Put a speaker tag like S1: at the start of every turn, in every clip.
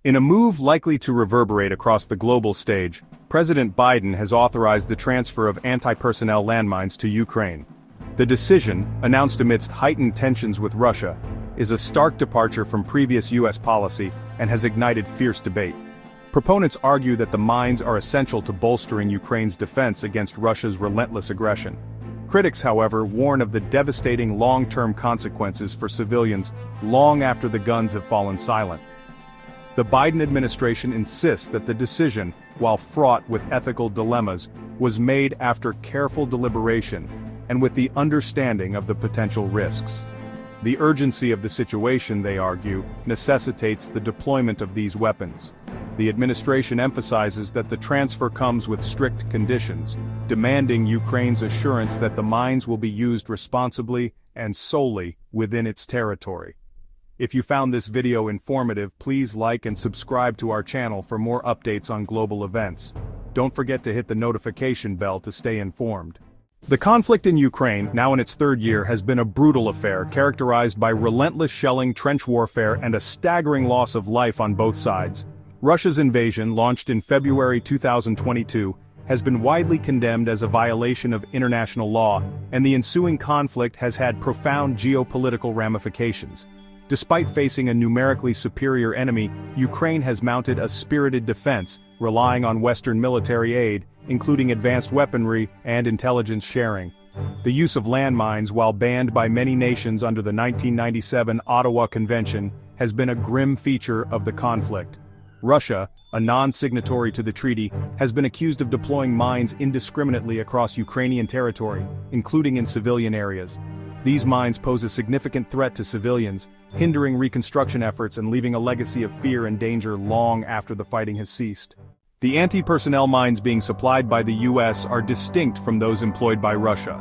S1: In a move likely to reverberate across the global stage, President Biden has authorized the transfer of anti-personnel landmines to Ukraine. The decision, announced amidst heightened tensions with Russia, is a stark departure from previous U.S. policy and has ignited fierce debate. Proponents argue that the mines are essential to bolstering Ukraine's defense against Russia's relentless aggression. Critics, however, warn of the devastating long-term consequences for civilians long after the guns have fallen silent. The Biden administration insists that the decision, while fraught with ethical dilemmas, was made after careful deliberation and with the understanding of the potential risks. The urgency of the situation, they argue, necessitates the deployment of these weapons. The administration emphasizes that the transfer comes with strict conditions, demanding Ukraine's assurance that the mines will be used responsibly and solely within its territory. If you found this video informative, please like and subscribe to our channel for more updates on global events. Don't forget to hit the notification bell to stay informed. The conflict in Ukraine, now in its third year, has been a brutal affair characterized by relentless shelling, trench warfare, and a staggering loss of life on both sides. Russia's invasion, launched in February 2022, has been widely condemned as a violation of international law, and the ensuing conflict has had profound geopolitical ramifications. Despite facing a numerically superior enemy, Ukraine has mounted a spirited defense, relying on Western military aid, including advanced weaponry and intelligence sharing. The use of landmines, while banned by many nations under the 1997 Ottawa Convention, has been a grim feature of the conflict. Russia, a non-signatory to the treaty, has been accused of deploying mines indiscriminately across Ukrainian territory, including in civilian areas. These mines pose a significant threat to civilians, hindering reconstruction efforts and leaving a legacy of fear and danger long after the fighting has ceased. The anti-personnel mines being supplied by the U.S. are distinct from those employed by Russia.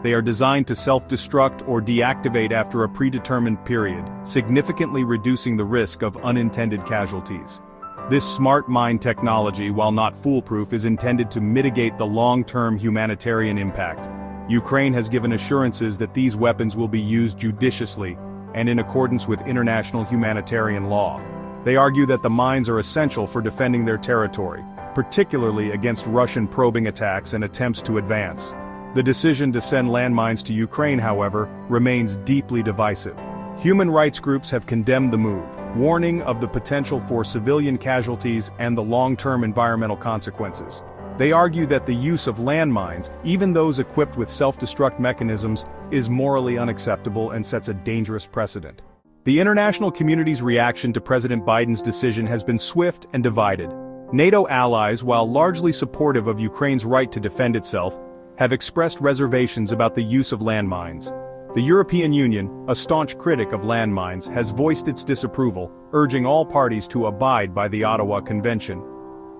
S1: They are designed to self-destruct or deactivate after a predetermined period, significantly reducing the risk of unintended casualties. This smart mine technology, while not foolproof, is intended to mitigate the long-term humanitarian impact. Ukraine has given assurances that these weapons will be used judiciously and in accordance with international humanitarian law. They argue that the mines are essential for defending their territory, particularly against Russian probing attacks and attempts to advance. The decision to send landmines to Ukraine, however, remains deeply divisive. Human rights groups have condemned the move, warning of the potential for civilian casualties and the long-term environmental consequences. They argue that the use of landmines, even those equipped with self-destruct mechanisms, is morally unacceptable and sets a dangerous precedent. The international community's reaction to President Biden's decision has been swift and divided. NATO allies, while largely supportive of Ukraine's right to defend itself, have expressed reservations about the use of landmines. The European Union, a staunch critic of landmines, has voiced its disapproval, urging all parties to abide by the Ottawa Convention.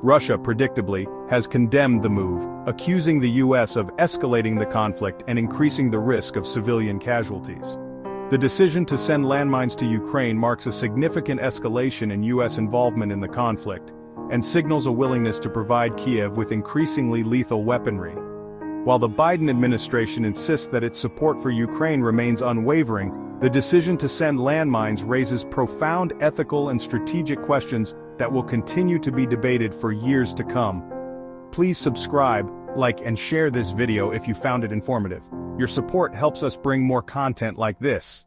S1: Russia, predictably, has condemned the move, accusing the U.S. of escalating the conflict and increasing the risk of civilian casualties. The decision to send landmines to Ukraine marks a significant escalation in U.S. involvement in the conflict, and signals a willingness to provide Kiev with increasingly lethal weaponry. While the Biden administration insists that its support for Ukraine remains unwavering, the decision to send landmines raises profound ethical and strategic questions that will continue to be debated for years to come. Please subscribe, like, and share this video if you found it informative. Your support helps us bring more content like this.